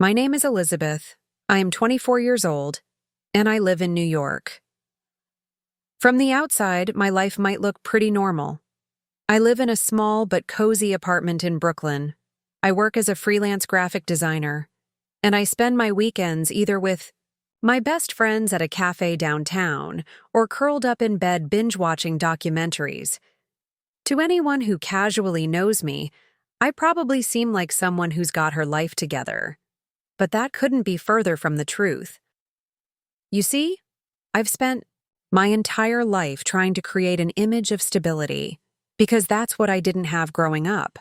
My name is Elizabeth. I am 24 years old, and I live in New York. From the outside, my life might look pretty normal. I live in a small but cozy apartment in Brooklyn. I work as a freelance graphic designer, and I spend my weekends either with my best friends at a cafe downtown or curled up in bed binge-watching documentaries. To anyone who casually knows me, I probably seem like someone who's got her life together. But that couldn't be further from the truth. You see, I've spent my entire life trying to create an image of stability, because that's what I didn't have growing up.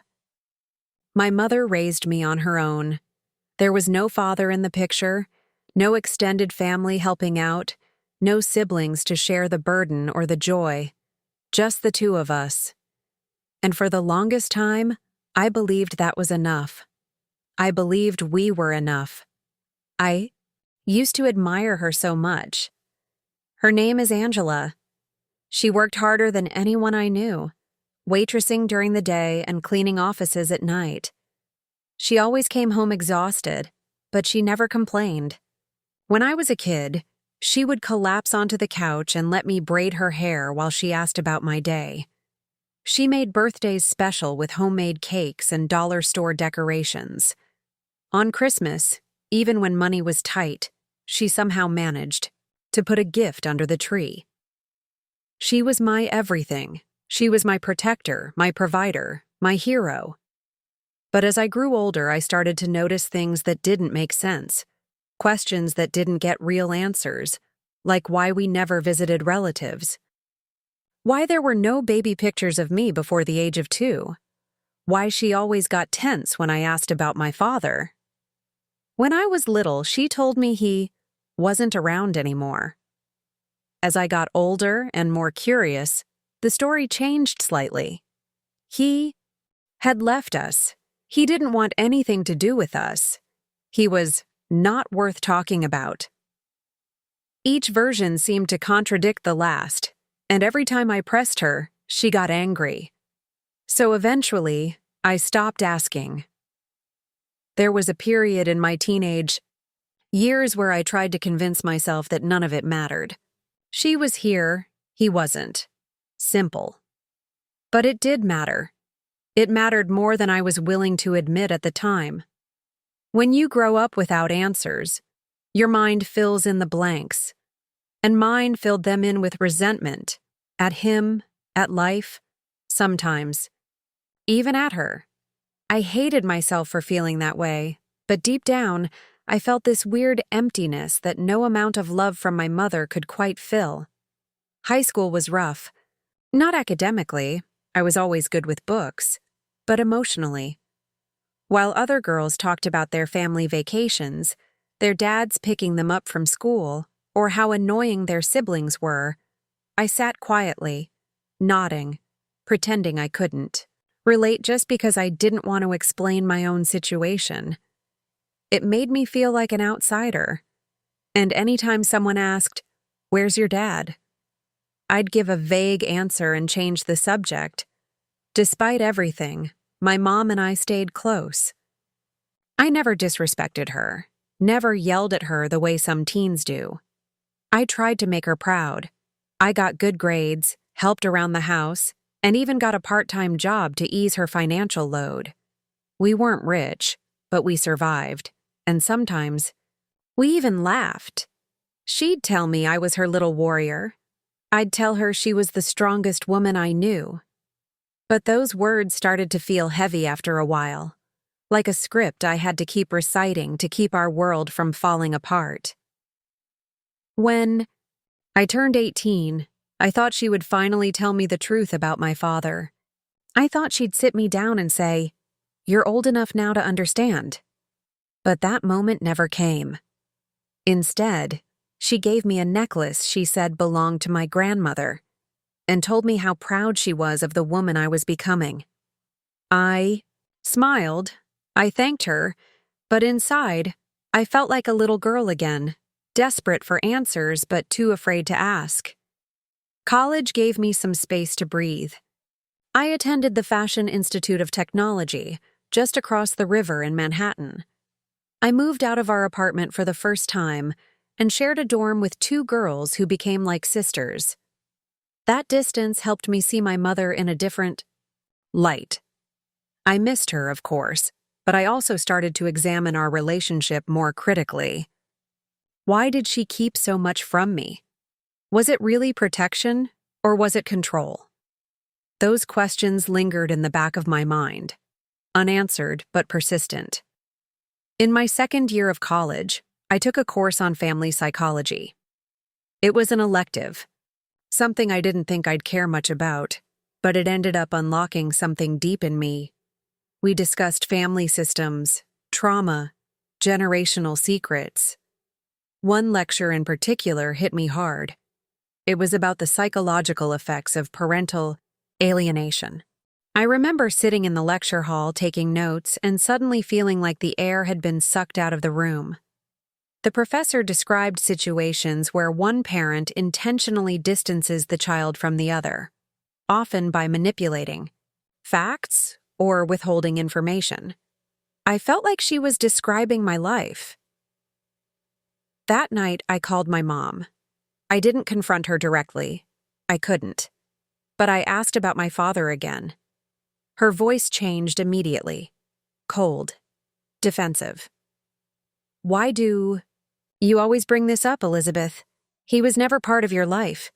My mother raised me on her own. There was no father in the picture, no extended family helping out, no siblings to share the burden or the joy, just the two of us. And for the longest time, I believed that was enough. I believed we were enough. I used to admire her so much. Her name is Angela. She worked harder than anyone I knew, waitressing during the day and cleaning offices at night. She always came home exhausted, but she never complained. When I was a kid, she would collapse onto the couch and let me braid her hair while she asked about my day. She made birthdays special with homemade cakes and dollar store decorations. On Christmas, even when money was tight, she somehow managed to put a gift under the tree. She was my everything. She was my protector, my provider, my hero. But as I grew older, I started to notice things that didn't make sense, questions that didn't get real answers, like why we never visited relatives, why there were no baby pictures of me before the age of 2, why she always got tense when I asked about my father. When I was little, she told me he wasn't around anymore. As I got older and more curious, the story changed slightly. He had left us. He didn't want anything to do with us. He was not worth talking about. Each version seemed to contradict the last, and every time I pressed her, she got angry. So eventually, I stopped asking. There was a period in my teenage years where I tried to convince myself that none of it mattered. She was here, he wasn't. Simple. But it did matter. It mattered more than I was willing to admit at the time. When you grow up without answers, your mind fills in the blanks, and mine filled them in with resentment, at him, at life, sometimes, even at her. I hated myself for feeling that way, but deep down, I felt this weird emptiness that no amount of love from my mother could quite fill. High school was rough. Not academically, I was always good with books, but emotionally. While other girls talked about their family vacations, their dads picking them up from school, or how annoying their siblings were, I sat quietly, nodding, pretending I couldn't relate just because I didn't want to explain my own situation. It made me feel like an outsider. And anytime someone asked, "Where's your dad?" I'd give a vague answer and change the subject. Despite everything, my mom and I stayed close. I never disrespected her, never yelled at her the way some teens do. I tried to make her proud. I got good grades, helped around the house, and even got a part-time job to ease her financial load. We weren't rich, but we survived, and sometimes we even laughed. She'd tell me I was her little warrior. I'd tell her she was the strongest woman I knew. But those words started to feel heavy after a while, like a script I had to keep reciting to keep our world from falling apart. When I turned 18, I thought she would finally tell me the truth about my father. I thought she'd sit me down and say, "You're old enough now to understand." But that moment never came. Instead, she gave me a necklace she said belonged to my grandmother, and told me how proud she was of the woman I was becoming. I smiled, I thanked her, but inside, I felt like a little girl again, desperate for answers but too afraid to ask. College gave me some space to breathe. I attended the Fashion Institute of Technology, just across the river in Manhattan. I moved out of our apartment for the first time and shared a dorm with two girls who became like sisters. That distance helped me see my mother in a different light. I missed her, of course, but I also started to examine our relationship more critically. Why did she keep so much from me? Was it really protection, or was it control? Those questions lingered in the back of my mind, unanswered but persistent. In my second year of college, I took a course on family psychology. It was an elective, something I didn't think I'd care much about, but it ended up unlocking something deep in me. We discussed family systems, trauma, generational secrets. One lecture in particular hit me hard. It was about the psychological effects of parental alienation. I remember sitting in the lecture hall taking notes and suddenly feeling like the air had been sucked out of the room. The professor described situations where one parent intentionally distances the child from the other, often by manipulating facts or withholding information. I felt like she was describing my life. That night, I called my mom. I didn't confront her directly. I couldn't. But I asked about my father again. Her voice changed immediately. Cold. Defensive. Why do you always bring this up, Elizabeth? He was never part of your life.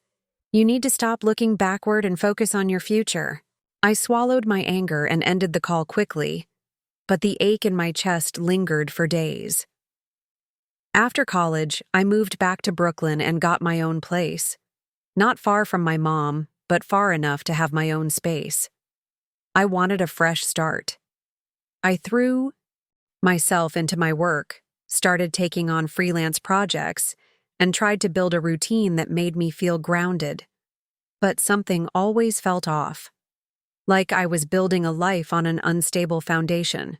You need to stop looking backward and focus on your future. I swallowed my anger and ended the call quickly, but the ache in my chest lingered for days. After college, I moved back to Brooklyn and got my own place. Not far from my mom, but far enough to have my own space. I wanted a fresh start. I threw myself into my work, started taking on freelance projects, and tried to build a routine that made me feel grounded. But something always felt off, like I was building a life on an unstable foundation.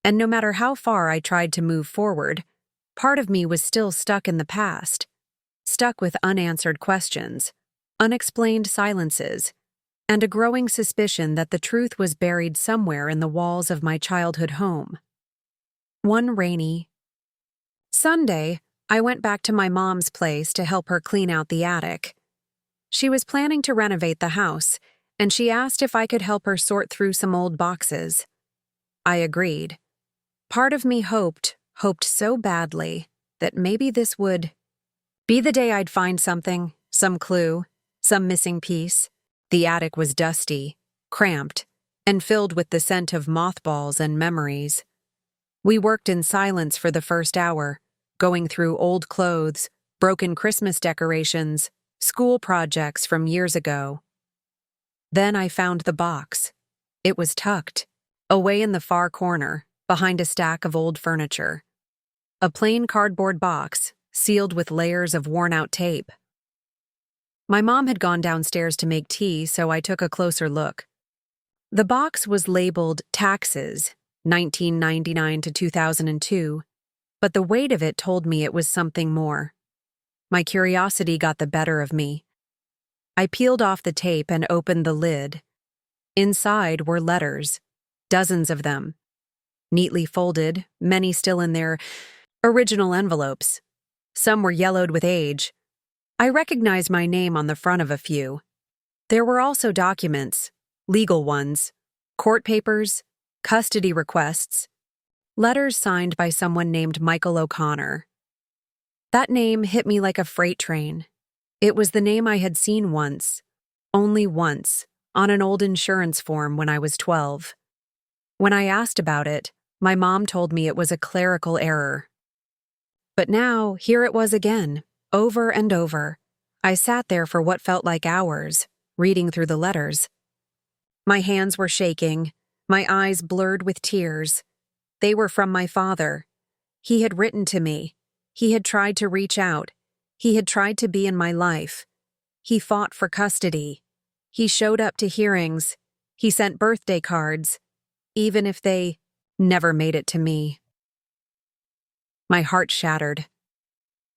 And no matter how far I tried to move forward, part of me was still stuck in the past, stuck with unanswered questions, unexplained silences, and a growing suspicion that the truth was buried somewhere in the walls of my childhood home. One rainy Sunday, I went back to my mom's place to help her clean out the attic. She was planning to renovate the house, and she asked if I could help her sort through some old boxes. I agreed. Part of me hoped so badly, that maybe this would be the day I'd find something, some clue, some missing piece. The attic was dusty, cramped, and filled with the scent of mothballs and memories. We worked in silence for the first hour, going through old clothes, broken Christmas decorations, school projects from years ago. Then I found the box. It was tucked, away in the far corner, behind a stack of old furniture. A plain cardboard box, sealed with layers of worn-out tape. My mom had gone downstairs to make tea, so I took a closer look. The box was labeled Taxes, 1999 to 2002, but the weight of it told me it was something more. My curiosity got the better of me. I peeled off the tape and opened the lid. Inside were letters, dozens of them. Neatly folded, many still in their original envelopes. Some were yellowed with age. I recognized my name on the front of a few. There were also documents, legal ones, court papers, custody requests, letters signed by someone named Michael O'Connor. That name hit me like a freight train. It was the name I had seen once, only once, on an old insurance form when I was 12. When I asked about it, my mom told me it was a clerical error. But now, here it was again, over and over. I sat there for what felt like hours, reading through the letters. My hands were shaking, my eyes blurred with tears. They were from my father. He had written to me. He had tried to reach out. He had tried to be in my life. He fought for custody. He showed up to hearings. He sent birthday cards, even if they never made it to me. My heart shattered.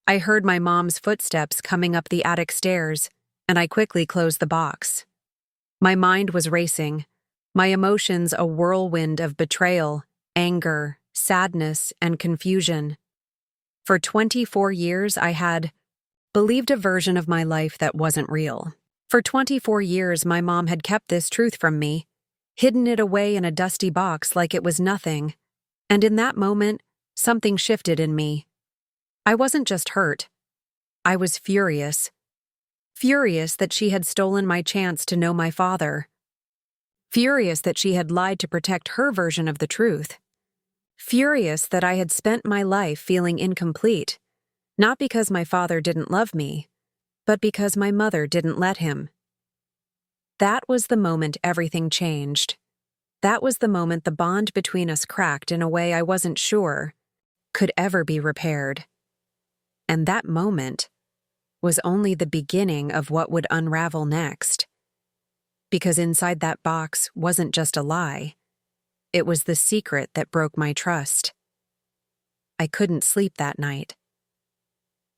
I heard my mom's footsteps coming up the attic stairs, and I quickly closed the box. My mind was racing, my emotions a whirlwind of betrayal, anger, sadness, and confusion. For 24 years, I had believed a version of my life that wasn't real. For 24 years, my mom had kept this truth from me, hidden it away in a dusty box like it was nothing. And in that moment, something shifted in me. I wasn't just hurt. I was furious. Furious that she had stolen my chance to know my father. Furious that she had lied to protect her version of the truth. Furious that I had spent my life feeling incomplete, not because my father didn't love me, but because my mother didn't let him. That was the moment everything changed. That was the moment the bond between us cracked in a way I wasn't sure could ever be repaired. And that moment was only the beginning of what would unravel next. Because inside that box wasn't just a lie. It was the secret that broke my trust. I couldn't sleep that night.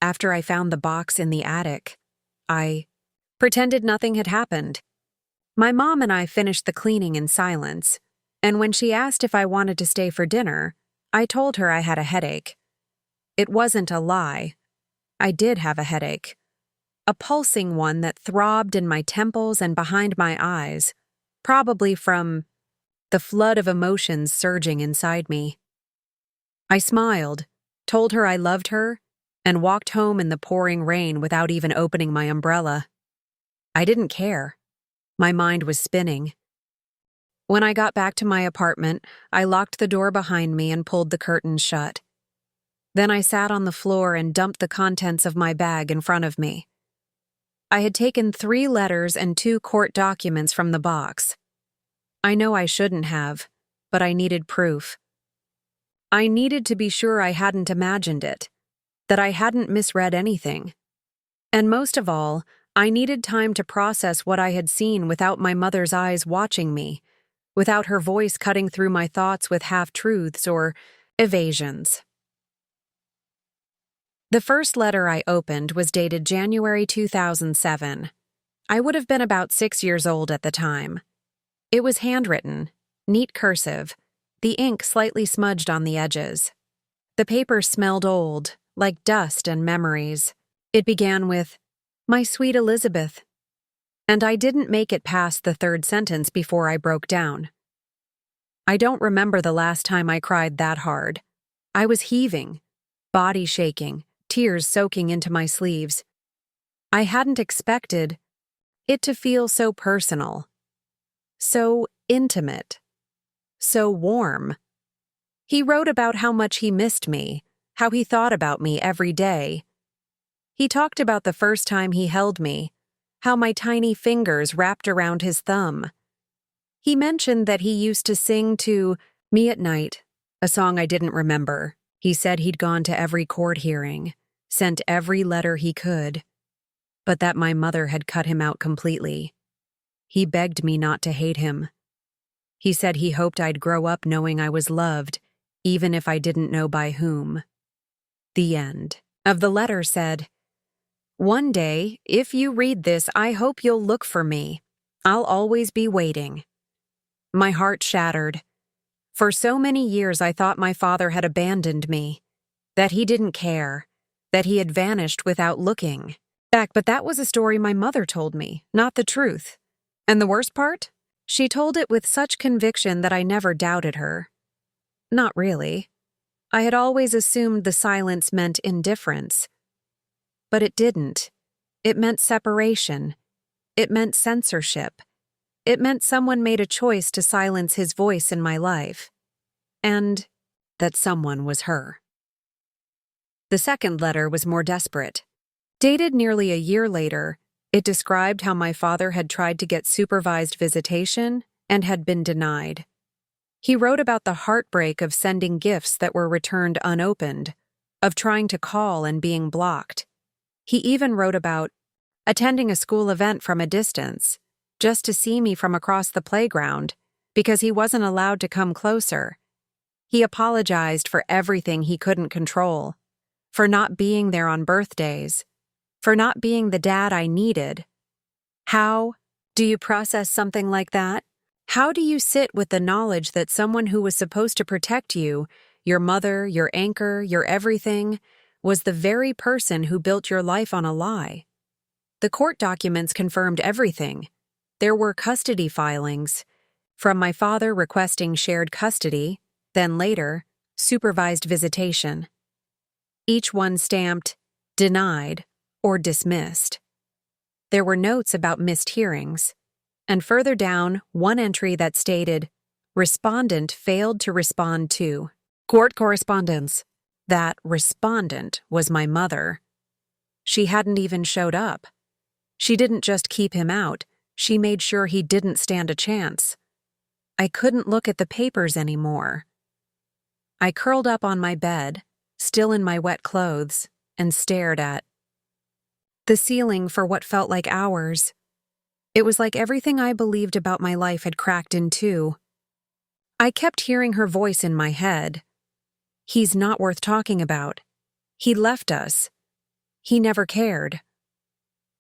After I found the box in the attic, I pretended nothing had happened. My mom and I finished the cleaning in silence, and when she asked if I wanted to stay for dinner, I told her I had a headache. It wasn't a lie. I did have a headache. A pulsing one that throbbed in my temples and behind my eyes, probably from the flood of emotions surging inside me. I smiled, told her I loved her, and walked home in the pouring rain without even opening my umbrella. I didn't care. My mind was spinning. When I got back to my apartment, I locked the door behind me and pulled the curtains shut. Then I sat on the floor and dumped the contents of my bag in front of me. I had taken 3 letters and 2 court documents from the box. I know I shouldn't have, but I needed proof. I needed to be sure I hadn't imagined it, that I hadn't misread anything. And most of all, I needed time to process what I had seen without my mother's eyes watching me, without her voice cutting through my thoughts with half-truths or evasions. The first letter I opened was dated January 2007. I would have been about 6 years old at the time. It was handwritten, neat cursive, the ink slightly smudged on the edges. The paper smelled old, like dust and memories. It began with, "My sweet Elizabeth," and I didn't make it past the 3rd sentence before I broke down. I don't remember the last time I cried that hard. I was heaving, body shaking, tears soaking into my sleeves. I hadn't expected it to feel so personal, so intimate, so warm. He wrote about how much he missed me, how he thought about me every day. He talked about the first time he held me, how my tiny fingers wrapped around his thumb. He mentioned that he used to sing to me at night, a song I didn't remember. He said he'd gone to every court hearing, sent every letter he could, but that my mother had cut him out completely. He begged me not to hate him. He said he hoped I'd grow up knowing I was loved, even if I didn't know by whom. The end of the letter said, "One day, if you read this, I hope you'll look for me. I'll always be waiting." My heart shattered. For so many years I thought my father had abandoned me, that he didn't care, that he had vanished without looking back. But that was a story my mother told me, not the truth. And the worst part? She told it with such conviction that I never doubted her. Not really. I had always assumed the silence meant indifference. But it didn't. It meant separation. It meant censorship. It meant someone made a choice to silence his voice in my life. And that someone was her. The second letter was more desperate. Dated nearly a year later, it described how my father had tried to get supervised visitation and had been denied. He wrote about the heartbreak of sending gifts that were returned unopened, of trying to call and being blocked. He even wrote about attending a school event from a distance, just to see me from across the playground, because he wasn't allowed to come closer. He apologized for everything he couldn't control, for not being there on birthdays, for not being the dad I needed. How do you process something like that? How do you sit with the knowledge that someone who was supposed to protect you your mother, your anchor, your everything, was the very person who built your life on a lie. The court documents confirmed everything. There were custody filings, from my father requesting shared custody, then later, supervised visitation. Each one stamped, denied, or dismissed. There were notes about missed hearings, and further down, one entry that stated, respondent failed to respond to court correspondence. That respondent was my mother. She hadn't even showed up. She didn't just keep him out, she made sure he didn't stand a chance. I couldn't look at the papers anymore. I curled up on my bed, still in my wet clothes, and stared at the ceiling for what felt like hours. It was like everything I believed about my life had cracked in two. I kept hearing her voice in my head. He's not worth talking about. He left us. He never cared.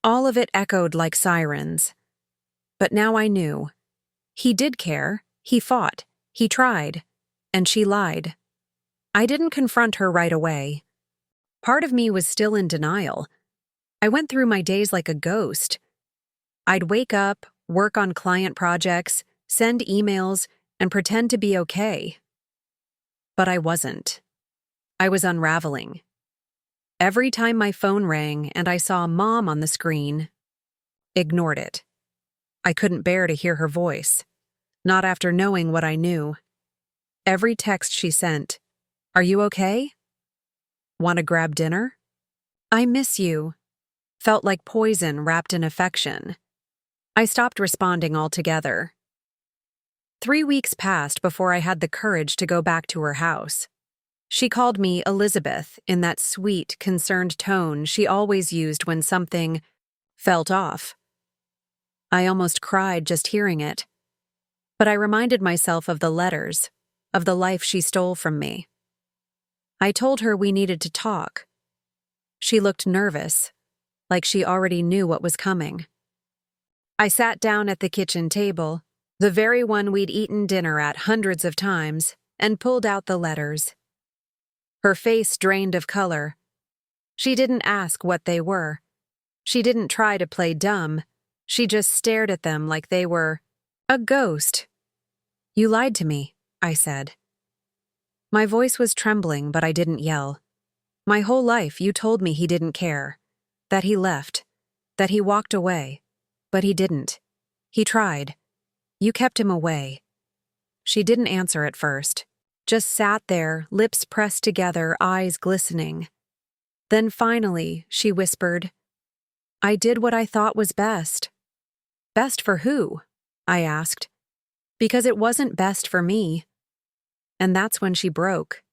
All of it echoed like sirens. But now I knew. He did care. He fought. He tried. And she lied. I didn't confront her right away. Part of me was still in denial. I went through my days like a ghost. I'd wake up, work on client projects, send emails, and pretend to be okay. But I wasn't. I was unraveling. Every time my phone rang and I saw Mom on the screen, ignored it. I couldn't bear to hear her voice, not after knowing what I knew. Every text she sent, "Are you okay? Want to grab dinner? I miss you," felt like poison wrapped in affection. I stopped responding altogether. 3 weeks passed before I had the courage to go back to her house. She called me Elizabeth in that sweet, concerned tone she always used when something felt off. I almost cried just hearing it. But I reminded myself of the letters, of the life she stole from me. I told her we needed to talk. She looked nervous, like she already knew what was coming. I sat down at the kitchen table, the very one we'd eaten dinner at hundreds of times, and pulled out the letters. Her face drained of color. She didn't ask what they were. She didn't try to play dumb. She just stared at them like they were a ghost. "You lied to me," I said. My voice was trembling, but I didn't yell. "My whole life you told me he didn't care, that he left, that he walked away, but he didn't. He tried. You kept him away." She didn't answer at first, just sat there, lips pressed together, eyes glistening. Then finally, she whispered, "I did what I thought was best." "Best for who?" I asked. "Because it wasn't best for me." And that's when she broke.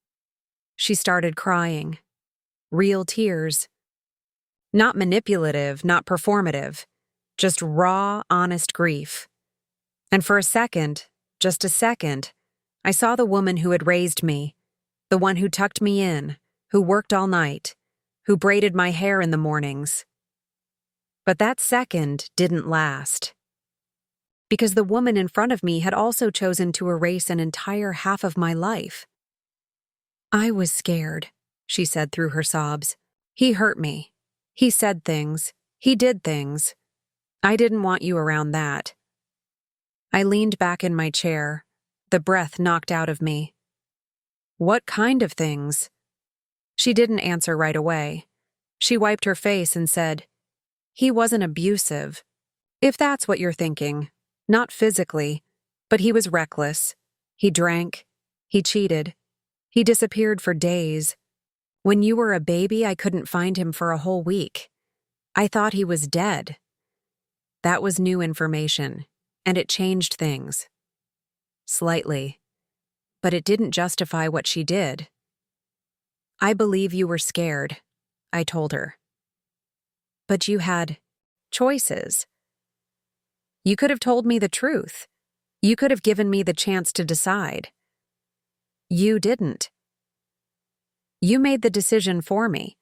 She started crying. Real tears. Not manipulative, not performative. Just raw, honest grief. And for a second, just a second, I saw the woman who had raised me, the one who tucked me in, who worked all night, who braided my hair in the mornings. But that second didn't last. Because the woman in front of me had also chosen to erase an entire half of my life. "I was scared," she said through her sobs. "He hurt me. He said things. He did things. I didn't want you around that." I leaned back in my chair, the breath knocked out of me. "What kind of things?" She didn't answer right away. She wiped her face and said, "He wasn't abusive. If that's what you're thinking. Not physically, but he was reckless. He drank. He cheated. He disappeared for days. When you were a baby, I couldn't find him for a whole week. I thought he was dead." That was new information, and it changed things. Slightly. But it didn't justify what she did. "I believe you were scared," I told her. "But you had choices. You could have told me the truth. You could have given me the chance to decide. You didn't. You made the decision for me.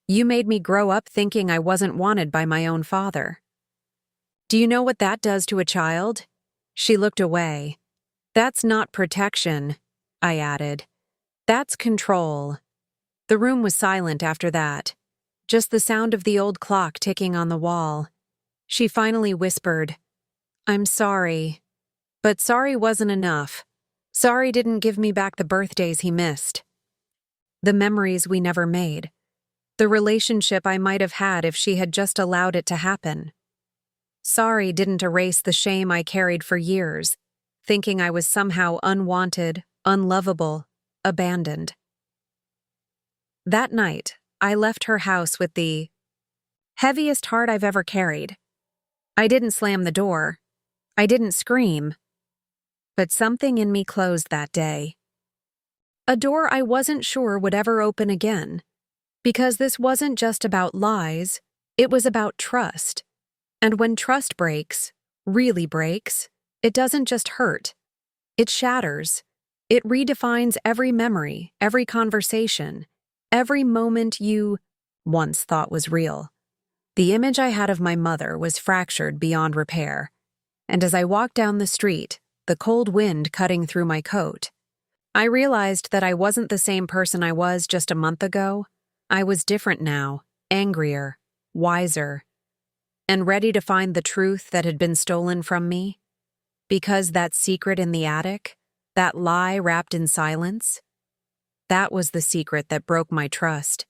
You made me grow up thinking I wasn't wanted by my own father. Do you know what that does to a child?" She looked away. "That's not protection," I added. That's control. The room was silent after that, just the sound of the old clock ticking on the wall. She finally whispered, "I'm sorry." But sorry wasn't enough. Sorry didn't give me back the birthdays he missed, the memories we never made, the relationship I might have had if she had just allowed it to happen. Sorry didn't erase the shame I carried for years, thinking I was somehow unwanted, unlovable, abandoned. That night, I left her house with the heaviest heart I've ever carried. I didn't slam the door. I didn't scream. But something in me closed that day. A door I wasn't sure would ever open again. Because this wasn't just about lies, it was about trust. And when trust breaks, really breaks, it doesn't just hurt. It shatters. It redefines every memory, every conversation, every moment you once thought was real. The image I had of my mother was fractured beyond repair. And as I walked down the street, the cold wind cutting through my coat, I realized that I wasn't the same person I was just a month ago. I was different now, angrier, wiser, and ready to find the truth that had been stolen from me. Because that secret in the attic, that lie wrapped in silence, that was the secret that broke my trust.